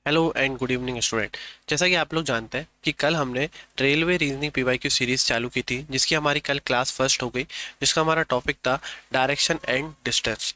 Hello and good evening student. जैसा कि आप लोग जानते हैं कि कल हमने रेलवे रीजनिंग पीवाईक्यू सीरीज चालू की थी, जिसकी हमारी कल क्लास फर्स्ट हो गई, जिसका हमारा टॉपिक था डायरेक्शन एंड डिस्टेंस।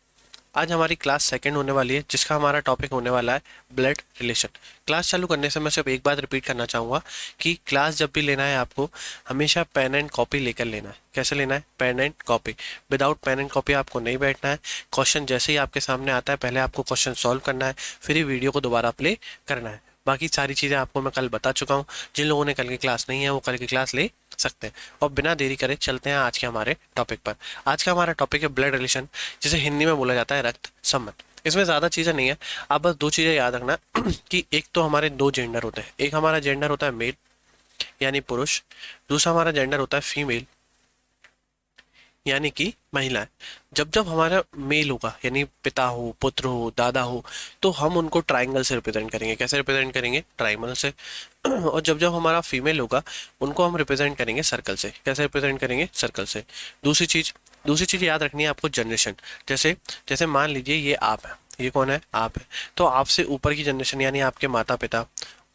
आज हमारी क्लास सेकंड होने वाली है, जिसका हमारा टॉपिक होने वाला है ब्लड रिलेशन। क्लास चालू करने से मैं सिर्फ एक बात रिपीट करना चाहूँगा कि क्लास जब भी लेना है आपको हमेशा पेन एंड कॉपी लेकर लेना है। कैसे लेना है? Pen and copy. Without pen and copy आपको नहीं बैठना है। क्वेश्चन जैसे ही आपके सामने आता है पहले आपको क्वेश्चन सॉल्व करना है, फिर ही वीडियो को दोबारा प्ले करना है। बाकी सारी चीज़ें आपको मैं कल बता चुका हूँ। जिन लोगों ने कल की क्लास नहीं है वो कल की क्लास ले सकते हैं। और बिना देरी करे चलते हैं आज के हमारे टॉपिक पर। आज का हमारा टॉपिक है ब्लड रिलेशन, जिसे हिंदी में बोला जाता है रक्त संबंध। इसमें ज़्यादा चीज़ें नहीं है, आप बस दो चीज़ें याद रखना कि एक तो हमारे दो जेंडर होते हैं। एक हमारा जेंडर होता है मेल यानी पुरुष, दूसरा हमारा जेंडर होता है फीमेल यानी कि महिलाएं। जब जब हमारा मेल होगा यानी पिता हो, पुत्र हो, दादा हो, तो हम उनको ट्राइंगल से रिप्रेजेंट करेंगे। कैसे रिप्रेजेंट करेंगे? ट्राइंगल से। और जब जब हमारा फीमेल होगा उनको हम रिप्रेजेंट करेंगे सर्कल से। कैसे रिप्रेजेंट करेंगे? सर्कल से। दूसरी चीज दूसरी चीज याद रखनी है आपको, जनरेशन। जैसे जैसे मान लीजिए ये आप है, ये कौन है? आप है। तो आपसे ऊपर की जनरेशन यानी आपके माता पिता,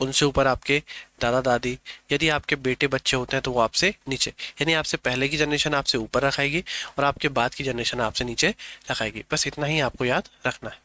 उनसे ऊपर आपके दादा दादी, यदि आपके बेटे बच्चे होते हैं तो वो आपसे नीचे, यानी आपसे पहले की जनरेशन आपसे ऊपर रखाएगी और आपके बाद की जनरेशन आपसे नीचे रखाएगी। बस इतना ही आपको याद रखना है।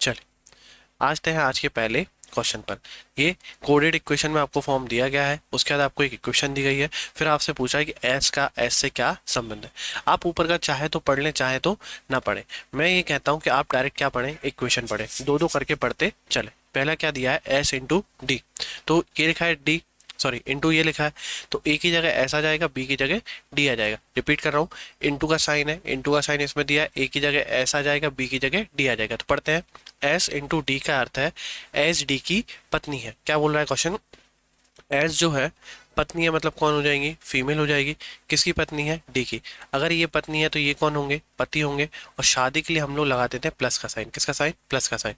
चलिए आते हैं आज के पहले क्वेश्चन पर। ये कोडेड इक्वेशन में आपको फॉर्म दिया गया है, उसके बाद आपको एक इक्वेशन दी गई है, फिर आपसे पूछा है कि एस का एस से क्या संबंध है। आप ऊपर का चाहे तो पढ़ लें, चाहे तो ना पढ़े। मैं ये कहता हूँ कि आप डायरेक्ट क्या पढ़ें, इक्वेशन पढ़ें, दो दो करके पढ़ते चले। पहला क्या दिया है? S into D. तो ये लिखा है डी, सॉरी इंटू ये लिखा है, तो ए की जगह एस आ जाएगा, बी की जगह डी आ जाएगा। रिपीट कर रहा हूँ, इंटू का साइन है, इंटू का साइन इसमें दिया है, ए की जगह एस आ जाएगा, बी की जगह डी आ जाएगा। तो पढ़ते हैं। एस इंटू डी का अर्थ है एस डी की पत्नी है। क्या बोल रहा है क्वेश्चन? एस जो है पत्नी है, मतलब कौन हो जाएंगी? फीमेल हो जाएगी। किसकी पत्नी है? डी की। अगर ये पत्नी है तो ये कौन होंगे? पति होंगे। और शादी के लिए हम लोग लगा देते हैं प्लस का साइन। किसका साइन? प्लस का साइन।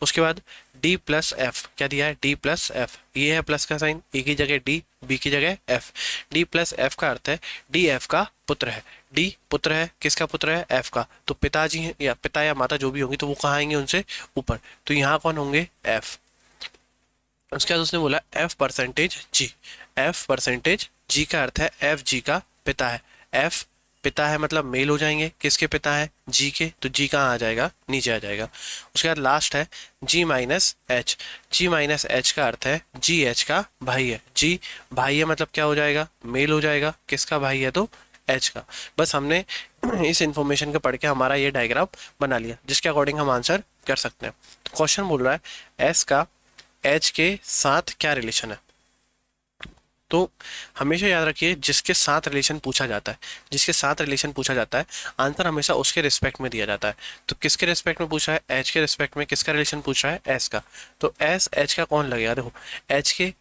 उसके बाद डी प्लस एफ, क्या दिया है? D plus F. ये है प्लस का साइन, ए की जगह डी, बी की जगह एफ। डी प्लस एफ का अर्थ है डी एफ का पुत्र है। डी पुत्र है, किसका पुत्र है? एफ का। तो पिताजी हैं या पिता या माता जो भी होंगी तो वो कहाँ आएंगे? उनसे ऊपर। तो यहाँ कौन होंगे? एफ। उसके बाद उसने बोला एफ परसेंटेज जी। एफ परसेंटेज जी का अर्थ है एफ जी का पिता है। एफ पिता है मतलब मेल हो जाएंगे। किसके पिता है? जी के। तो जी कहाँ आ जाएगा? नीचे आ जाएगा। उसके बाद लास्ट है जी माइनस एच। जी माइनस एच का अर्थ है जी एच का भाई है। जी भाई है मतलब क्या हो जाएगा? मेल हो जाएगा। किसका भाई है? तो एच का। बस हमने इस इंफॉर्मेशन को पढ़ के हमारा ये डायग्राम बना लिया, जिसके अकॉर्डिंग हम आंसर कर सकते हैं। तो क्वेश्चन बोल रहा है एस का एच के साथ क्या रिलेशन है। तो हमेशा याद रखिए, जिसके साथ रिलेशन पूछा जाता है, जिसके साथ रिलेशन पूछा जाता है, आंसर हमेशा उसके रिस्पेक्ट में दिया जाता है। तो किसके रिस्पेक्ट में पूछा है? एच के रिस्पेक्ट में। किसका रिलेशन पूछा है? एस का। तो एस एच का कौन लगेगा? देखो एच के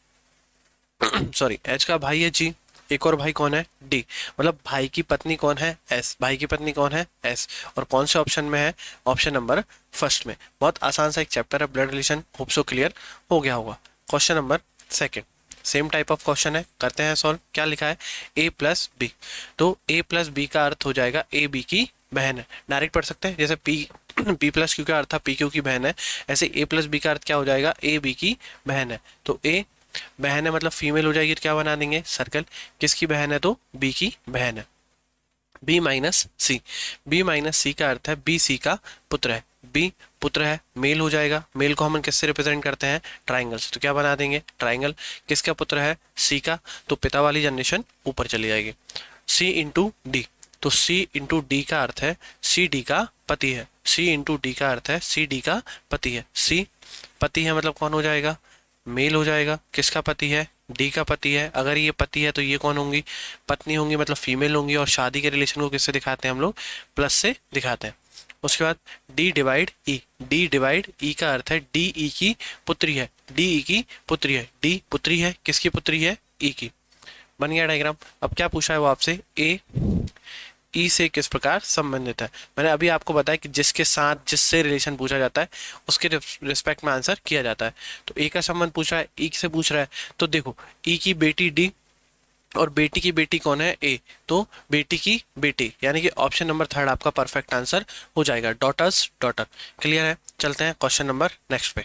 सॉरी एच का भाई है जी, एक और भाई कौन है? डी। मतलब भाई की पत्नी कौन है? एस। भाई की पत्नी कौन है? एस। और कौन से ऑप्शन में है? ऑप्शन नंबर फर्स्ट में। बहुत आसान सा एक चैप्टर है blood relation, hope so clear हो गया होगा। Question number second, same type of question है, करते हैं सॉल्व। क्या लिखा है? ए प्लस बी। तो ए प्लस बी का अर्थ हो जाएगा ए बी की बहन है। डायरेक्ट पढ़ सकते हैं, जैसे पी पी प्लस क्यू का अर्थ था पी क्यू की बहन है, ऐसे ए प्लस बी का अर्थ क्या हो जाएगा? ए बी की बहन है। तो ए बहन है मतलब फीमेल हो जाएगी, तो क्या बना देंगे? सर्कल। किसकी बहन है? तो बी की बहन है। बी माइनस सी। बी माइनस सी का अर्थ है बी सी का पुत्र है। बी पुत्र है, मेल हो जाएगा। मेल को हम किससे रिप्रेजेंट करते हैं? ट्राइंगल से। तो क्या बना देंगे? ट्राइंगल। किसका पुत्र है? सी का। तो पिता वाली जनरेशन ऊपर चली जाएगी। सी इंटू डी। तो सी इंटू डी का अर्थ है सी डी का पति है। सी इंटू डी का अर्थ है सी डी का पति है। सी पति है मतलब कौन हो जाएगा? मेल हो जाएगा। किसका पति है? डी का पति है। अगर ये पति है तो ये कौन होंगी? पत्नी होंगी, मतलब फीमेल होंगी। और शादी के रिलेशन को किससे दिखाते हैं हम लोग? प्लस से दिखाते हैं। उसके बाद डी डिवाइड ई। डी डिवाइड ई का अर्थ है डी ई की पुत्री है। डी ई की पुत्री है। डी पुत्री है, किसकी पुत्री है? ई की। बन गया डायग्राम। अब क्या पूछा है वो आपसे? ए ई से किस प्रकार संबंधित है। मैंने अभी आपको बताया कि जिसके साथ जिससे रिलेशन पूछा जाता है उसके रिस्पेक्ट में आंसर किया जाता है। तो ए का संबंध पूछा है, ई से पूछ रहा है। तो देखो ई की बेटी डी और बेटी की बेटी कौन है? ए। तो बेटी की बेटी, यानी कि ऑप्शन नंबर थर्ड आपका परफेक्ट आंसर हो जाएगा। Daughters daughter. क्लियर है? चलते हैं क्वेश्चन नंबर नेक्स्ट पे।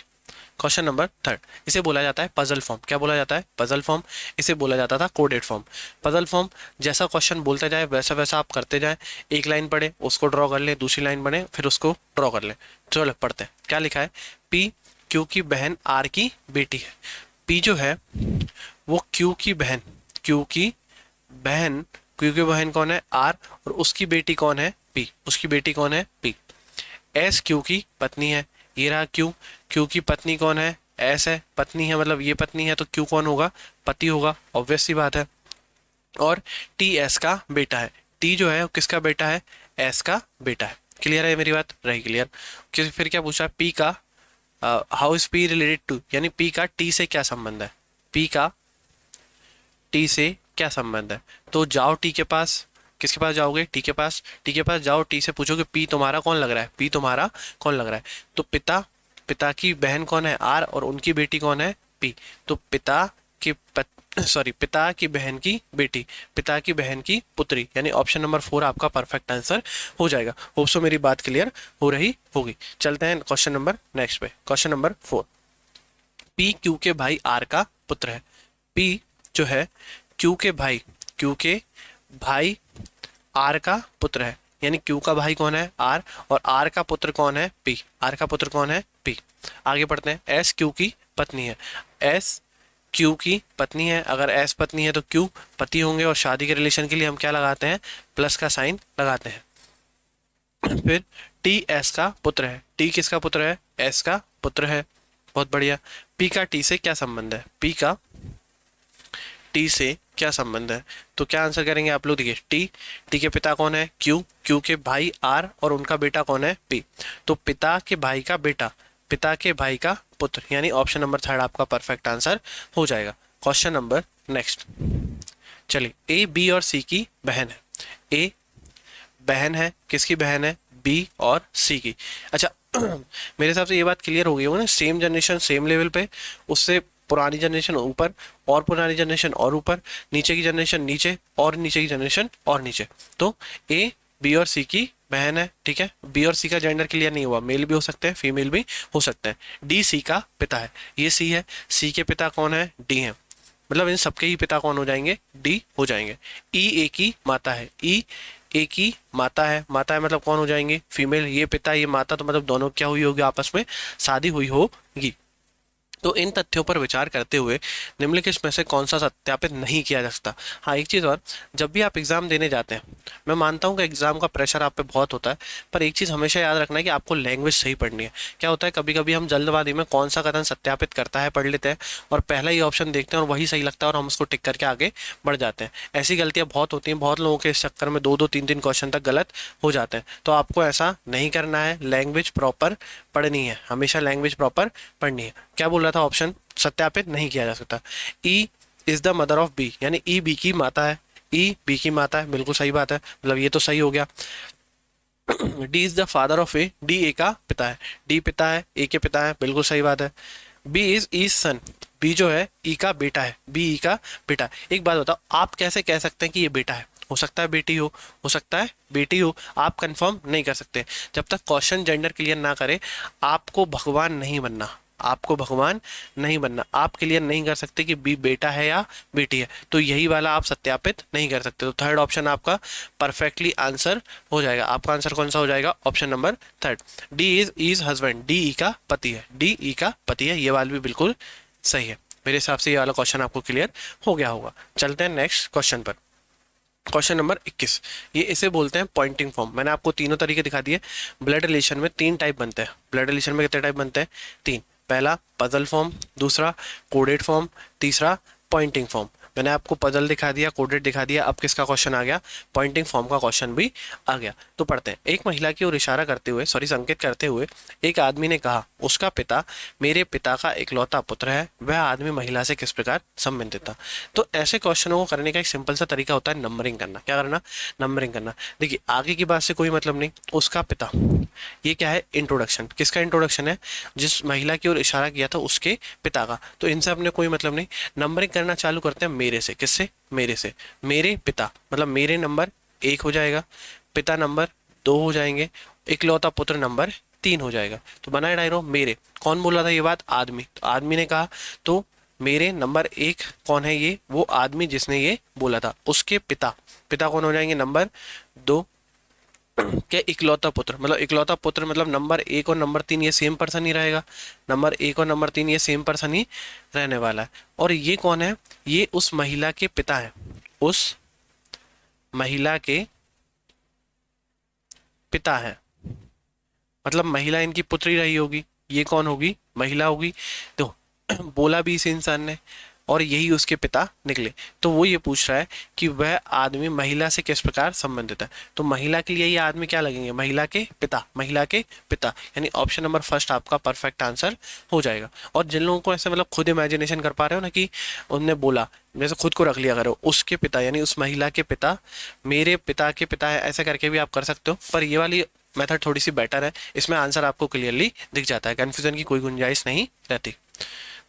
क्वेश्चन नंबर थर्ड, इसे बोला जाता है पजल फॉर्म। क्या बोला जाता है? Puzzle form. इसे बोला जाता था कोडेड फॉर्म। पजल फॉर्म, जैसा क्वेश्चन बोलते जाए वैसा वैसा आप करते जाए, एक लाइन पढ़े उसको ड्रॉ कर ले, दूसरी लाइन बने फिर उसको ड्रॉ कर ले। चलो पढ़ते हैं क्या लिखा है। पी क्यू की बहन आर की बेटी है। पी जो है वो क्यू की बहन, क्यू की बहन, क्यू की बहन कौन है? आर, और उसकी बेटी कौन है? पी। उसकी बेटी कौन है? पी। एस क्यू की पत्नी है। ये रहा क्यू, क्यू की पत्नी कौन है? एस है। पत्नी है मतलब ये पत्नी है तो क्यू कौन होगा? पति होगा, ऑब्वियस सी बात है। और टी एस का बेटा है। टी जो है वो किसका बेटा है? एस का बेटा है। क्लियर है मेरी बात? रही क्लियर। फिर क्या पूछा? पी का how is P related to, यानी पी का टी से क्या संबंध है? पी का टी से क्या संबंध है? तो जाओ टी के पास। किसके पास जाओगे? टी के पास। टी के पास जाओ, टी से पूछोगे पी तुम्हारा कौन लग रहा है? पी तुम्हारा कौन लग रहा है? तो पिता, पिता की बहन कौन है? आर, और उनकी बेटी कौन है? पी। तो पिता की पिता की बहन की बेटी, पिता की बहन की पुत्री, यानी ऑप्शन नंबर 4 आपका परफेक्ट आंसर हो जाएगा। होप सो मेरी बात क्लियर हो रही होगी। चलते हैं क्वेश्चन नंबर नेक्स्ट पे। क्वेश्चन नंबर 4, पी क्यू के भाई आर का पुत्र है। पी जो है क्यू के भाई, क्यू के भाई आर का पुत्र है, यानी क्यू का भाई कौन है? आर, और आर का पुत्र कौन है? पी। आर का पुत्र कौन है? पी। आगे पढ़ते हैं। एस क्यू की पत्नी है। एस क्यू की पत्नी है। अगर एस पत्नी है तो क्यू पति होंगे, और शादी के रिलेशन के लिए हम क्या लगाते हैं? प्लस का साइन लगाते हैं। फिर टी एस का पुत्र है। टी किसका पुत्र है? एस का पुत्र है। बहुत बढ़िया। पी का टी से क्या संबंध है? पी का टी से क्या संबंध है? तो क्या आंसर करेंगे आप लोग? देखिए टी, टी के पिता कौन है? क्यू, क्यू के भाई आर, और उनका बेटा कौन है? पी। तो पिता के भाई का बेटा, पिता के भाई का पुत्र, यानी ऑप्शन नंबर 3 आपका परफेक्ट आंसर हो जाएगा। क्वेश्चन नंबर नेक्स्ट, चलिए ए बी और सी की बहन है। ए बहन है, किसकी बहन है? बी और सी की। अच्छा मेरे हिसाब से ये बात क्लियर हो गई होगी ना, सेम जनरेशन सेम लेवल पे, उससे पुरानी जनरेशन ऊपर, और पुरानी जनरेशन और ऊपर, नीचे की जनरेशन नीचे, और नीचे की जनरेशन और नीचे। तो ए बी और सी की बहन है, ठीक है। बी और सी का जेंडर क्लियर नहीं हुआ, मेल भी हो सकते हैं फीमेल भी हो सकते हैं। डी सी का पिता है, ये सी है, सी के पिता कौन है? डी है, मतलब इन सबके ही पिता कौन हो जाएंगे? डी हो जाएंगे। ई ए की माता है, ई ए की माता है, माता है मतलब कौन हो जाएंगे? फीमेल। ये पिता ये माता, तो मतलब दोनों क्या हुई होगी? आपस में शादी हुई होगी। तो इन तथ्यों पर विचार करते हुए निम्नलिखित में से कौन सा सत्यापित नहीं किया जा सकता? हाँ एक चीज़ और, जब भी आप एग्जाम देने जाते हैं, मैं मानता हूँ कि एग्जाम का प्रेशर आप पे बहुत होता है, पर एक चीज़ हमेशा याद रखना है कि आपको लैंग्वेज सही पढ़नी है। क्या होता है कभी कभी हम जल्दबाजी में कौन सा कथन सत्यापित करता है पढ़ लेते हैं, और पहला ही ऑप्शन देखते हैं और वही सही लगता है और हम उसको टिक करके आगे बढ़ जाते हैं। ऐसी गलतियाँ बहुत होती हैं, बहुत लोगों के इस चक्कर में 2-2 3-3 क्वेश्चन तक गलत हो जाते हैं। तो आपको ऐसा नहीं करना है, लैंग्वेज प्रॉपर पढ़नी है, हमेशा लैंग्वेज प्रॉपर पढ़नी है। क्या बोल रहा था ऑप्शन? सत्यापित नहीं किया जा सकता। E is the mother of B, यानी ई बी की माता है, ई बी की माता है, बिल्कुल सही बात है, मतलब ये तो सही हो गया। D is the father of A, D A का पिता है, डी पिता है, ए के पिता है, बिल्कुल सही बात है। B is E son, B जो है ई का बेटा है, बी ई का बेटा है। एक बात बताओ, आप कैसे कह सकते हैं कि ये बेटा है? हो सकता है बेटी हो सकता है बेटी हो, आप कंफर्म नहीं कर सकते। जब तक क्वेश्चन जेंडर क्लियर ना करे, आपको भगवान नहीं बनना, आपको भगवान नहीं बनना। आप क्लियर नहीं कर सकते कि बी बेटा है या बेटी है, तो यही वाला आप सत्यापित नहीं कर सकते। तो थर्ड ऑप्शन आपका परफेक्टली आंसर हो जाएगा। आपका आंसर कौन सा हो जाएगा? Option number third. D is husband, D E का पति है, डी ई का पति है, ये वाला भी बिल्कुल सही है। मेरे हिसाब से ये वाला क्वेश्चन आपको क्लियर हो गया होगा। चलते हैं नेक्स्ट क्वेश्चन पर। क्वेश्चन नंबर 21, ये इसे बोलते हैं पॉइंटिंग फॉर्म। मैंने आपको तीनों तरीके दिखा दिए। ब्लड रिलेशन में 3 टाइप बनते हैं। ब्लड रिलेशन में कितने टाइप बनते हैं? 3। पहला पजल फॉर्म, दूसरा कोडेड फॉर्म, तीसरा पॉइंटिंग फॉर्म। मैंने आपको पजल दिखा दिया, कोडेड दिखा दिया, अब किसका क्वेश्चन आ गया? पॉइंटिंग फॉर्म का क्वेश्चन भी आ गया। तो पढ़ते हैं। एक महिला की ओर इशारा करते हुए, संकेत करते हुए एक आदमी ने कहा, उसका पिता मेरे पिता का इकलौता पुत्र है। वह आदमी महिला से किस प्रकार संबंधित था? तो ऐसे क्वेश्चनों को करने का एक सिंपल सा तरीका होता है नंबरिंग करना। क्या करना? नंबरिंग करना। देखिए आगे की बात से कोई मतलब नहीं, उसका पिता, ये क्या है? इंट्रोडक्शन। किसका इंट्रोडक्शन है? जिस महिला की ओर इशारा किया था उसके पिता का। तो इनसे अपने कोई मतलब नहीं। नंबरिंग करना चालू करते हैं मेरे से। किससे? मेरे से। मेरे पिता मतलब मेरे नंबर 1 हो जाएगा, पिता नंबर 2 हो जाएंगे, इकलौता पुत्र नंबर 3 हो जाएगा। तो बनाए डायरो मेरे, कौन बोला था ये बात? आदमी। तो आदमी ने कहा, तो मेरे नंबर 1 कौन है? ये वो आदमी जिसने ये बोला था। उसके पिता, पिता कौन हो जाएंगे? नंबर 2 के इकलौता पुत्र, मतलब इकलौता पुत्र मतलब नंबर 1 और नंबर 3 ये सेम पर्सन ही रहेगा। नंबर 1 और नंबर 3 ये सेम पर्सन ही रहने वाला है। और ये कौन है? ये उस महिला के पिता है, उस महिला के पिता है, मतलब महिला इनकी पुत्री रही होगी। ये कौन होगी? महिला होगी। तो बोला भी इस इंसान ने और यही उसके पिता निकले। तो वो ये पूछ रहा है कि वह आदमी महिला से किस प्रकार संबंधित है। तो महिला के लिए ये आदमी क्या लगेंगे? महिला के पिता, महिला के पिता, यानी ऑप्शन नंबर फर्स्ट आपका परफेक्ट आंसर हो जाएगा। और जिन लोगों को ऐसे मतलब खुद इमेजिनेशन कर पा रहे हो ना कि उनने बोला, जैसे खुद को रख लिया करो, उसके पिता यानी उस महिला के पिता मेरे पिता के पिता है, ऐसा करके भी आप कर सकते हो। पर ये वाली मेथड थोड़ी सी बेटर है, इसमें आंसर आपको क्लियरली दिख जाता है, कन्फ्यूजन की कोई गुंजाइश नहीं रहती।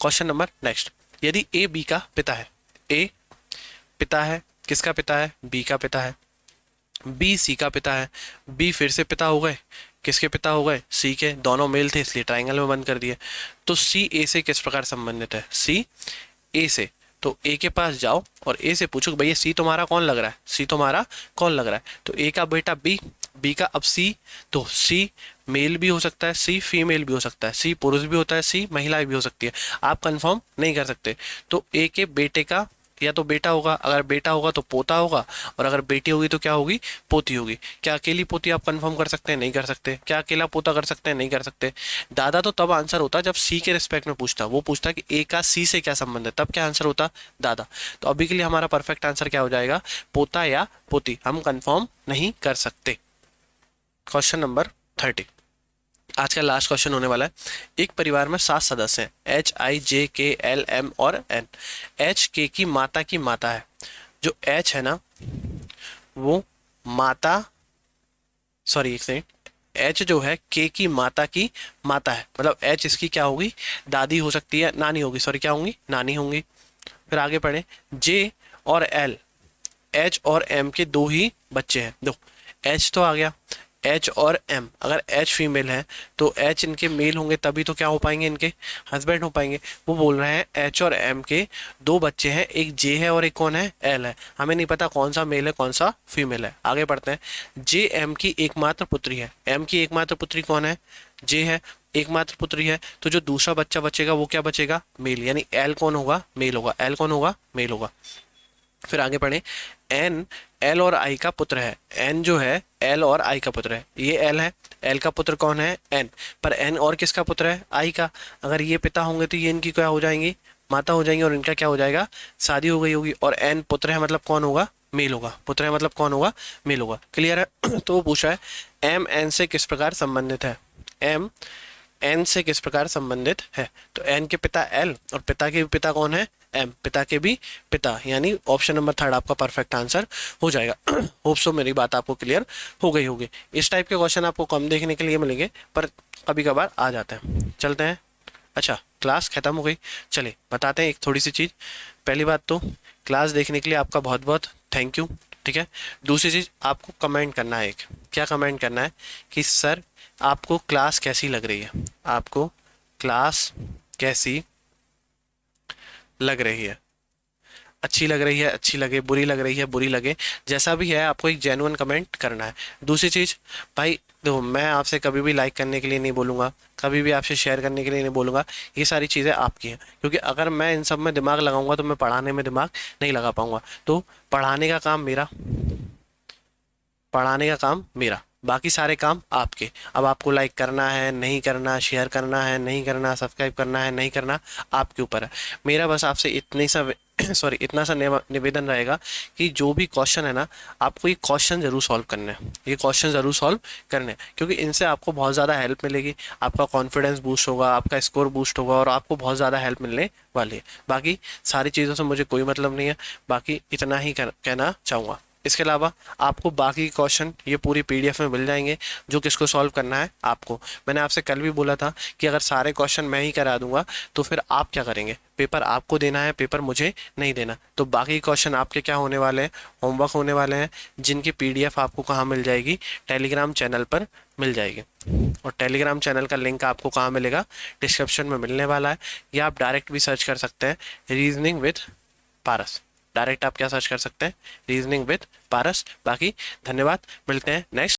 क्वेश्चन नंबर नेक्स्ट, यदि ए बी का पिता है, ए पिता है, किसका पिता है? बी का पिता है। बी सी का पिता है, बी फिर से पिता हो गए, किसके पिता हो गए? सी के। दोनों मेल थे इसलिए ट्राइंगल में बंद कर दिए। तो सी ए से किस प्रकार संबंधित है? सी ए से। तो ए के पास जाओ और ए से पूछो भैया सी तुम्हारा कौन लग रहा है? सी तुम्हारा कौन लग रहा है? तो ए का बेटा बी, बी का अब सी, तो सी मेल भी हो सकता है, सी फीमेल भी हो सकता है, सी पुरुष भी होता है, सी महिला भी हो सकती है, आप कंफर्म नहीं कर सकते। तो ए के बेटे का या तो बेटा होगा, अगर बेटा होगा तो पोता होगा, और अगर बेटी होगी तो क्या होगी? पोती होगी। क्या अकेली पोती आप कंफर्म कर सकते हैं? नहीं कर सकते। क्या अकेला पोता कर सकते हैं? नहीं कर सकते। दादा तो तब आंसर होता जब सी के रिस्पेक्ट में पूछता, वो पूछता कि ए का सी से क्या संबंध है, तब क्या आंसर होता? दादा। तो अभी के लिए हमारा परफेक्ट आंसर क्या हो जाएगा? पोता या पोती, हम कंफर्म नहीं कर सकते। क्वेश्चन नंबर 30, आज का लास्ट क्वेश्चन होने वाला है। एक परिवार में 7 सदस्य हैं, HIJKLM और N। एच के की माता है। जो एच है ना वो माता, सॉरी एक सेकंड, एच जो है के की माता है, मतलब एच इसकी क्या होगी? दादी हो सकती है, नानी होगी, सॉरी क्या होंगी? नानी होंगी। फिर आगे पढ़े, जे और एल, एच और एम के 2 ही बच्चे हैं। दो, एच तो आ गया, एच और एम, अगर एच फीमेल है तो एच इनके मेल होंगे, तभी तो क्या हो पाएंगे? इनके हस्बैंड हो पाएंगे। वो बोल रहे हैं एच और एम के 2 बच्चे हैं, एक जे है और एक कौन है? एल है। हमें नहीं पता कौन सा मेल है कौन सा फीमेल है। आगे बढ़ते हैं, जे एम की एकमात्र पुत्री है। एम की एकमात्र पुत्री कौन है? जे है, एकमात्र पुत्री है। तो जो दूसरा बच्चा बचेगा वो क्या बचेगा? मेल, यानी एल कौन होगा? मेल होगा। एल कौन होगा? मेल होगा। फिर आगे पढ़े, एन एल और आई का पुत्र है। एन जो है एल और आई का पुत्र है। ये एल है, एल का पुत्र कौन है? एन। पर एन और किसका पुत्र है? आई का। अगर ये पिता होंगे तो ये इनकी क्या हो जाएंगी? माता हो जाएंगी, और इनका क्या हो जाएगा? शादी हो गई होगी। और एन पुत्र है मतलब कौन होगा? मेल होगा। पुत्र है मतलब कौन होगा? मेल होगा। क्लियर है? तो वो पूछ रहा है एम एन से किस प्रकार संबंधित है? एम एन से किस प्रकार संबंधित है? तो एन के पिता एल और पिता के पिता कौन है? एम। पिता के भी पिता, यानी ऑप्शन नंबर 3 आपका परफेक्ट आंसर हो जाएगा। होप सो मेरी बात आपको क्लियर हो गई होगी। इस टाइप के क्वेश्चन आपको कम देखने के लिए मिलेंगे, पर कभी कभार आ जाते हैं। चलते हैं। अच्छा, क्लास खत्म हो गई, चलिए बताते हैं एक थोड़ी सी चीज़। पहली बात तो क्लास देखने के लिए आपका बहुत बहुत थैंक यू, ठीक है। दूसरी चीज़, आपको कमेंट करना है। एक क्या कमेंट करना है कि सर आपको क्लास कैसी लग रही है, आपको क्लास कैसी लग रही है। अच्छी लग रही है, अच्छी लगे, बुरी लग रही है, बुरी लगे, जैसा भी है आपको एक जेन्युइन कमेंट करना है। दूसरी चीज़ भाई देखो, मैं आपसे कभी भी लाइक करने के लिए नहीं बोलूँगा, कभी भी आपसे शेयर करने के लिए नहीं बोलूँगा। ये सारी चीज़ें आपकी हैं, क्योंकि अगर मैं इन सब में दिमाग लगाऊंगा तो मैं पढ़ाने में दिमाग नहीं लगा पाऊंगा। तो पढ़ाने का काम मेरा, पढ़ाने का काम मेरा, बाकी सारे काम आपके। अब आपको लाइक करना है नहीं करना, शेयर करना है नहीं करना, सब्सक्राइब करना है नहीं करना, आपके ऊपर है। मेरा बस आपसे इतनी सा सॉरी इतना सा निवेदन रहेगा कि जो भी क्वेश्चन है ना, आपको ये क्वेश्चन ज़रूर सॉल्व करने हैं, ये क्वेश्चन ज़रूर सॉल्व करने हैं, क्योंकि इनसे आपको बहुत ज़्यादा हेल्प मिलेगी। आपका कॉन्फिडेंस बूस्ट होगा, आपका स्कोर बूस्ट होगा, और आपको बहुत ज़्यादा हेल्प मिलने वाली है। बाकी सारी चीज़ों से मुझे कोई मतलब नहीं है, बाकी इतना ही कहना चाहूँगा। इसके अलावा आपको बाकी क्वेश्चन ये पूरी पीडीएफ में मिल जाएंगे, जो किसको सॉल्व करना है आपको। मैंने आपसे कल भी बोला था कि अगर सारे क्वेश्चन मैं ही करा दूंगा तो फिर आप क्या करेंगे, पेपर आपको देना है, पेपर मुझे नहीं देना। तो बाकी क्वेश्चन आपके क्या होने वाले हैं, होमवर्क होने वाले हैं, जिनकी पीडीएफ आपको कहाँ मिल जाएगी, टेलीग्राम चैनल पर मिल जाएगी। और टेलीग्राम चैनल का लिंक आपको कहाँ मिलेगा, डिस्क्रिप्शन में मिलने वाला है, या आप डायरेक्ट भी सर्च कर सकते हैं रीजनिंग विद पारस। डायरेक्ट आप क्या सर्च कर सकते हैं, रीजनिंग विद पारस। बाकी धन्यवाद, मिलते हैं नेक्स्ट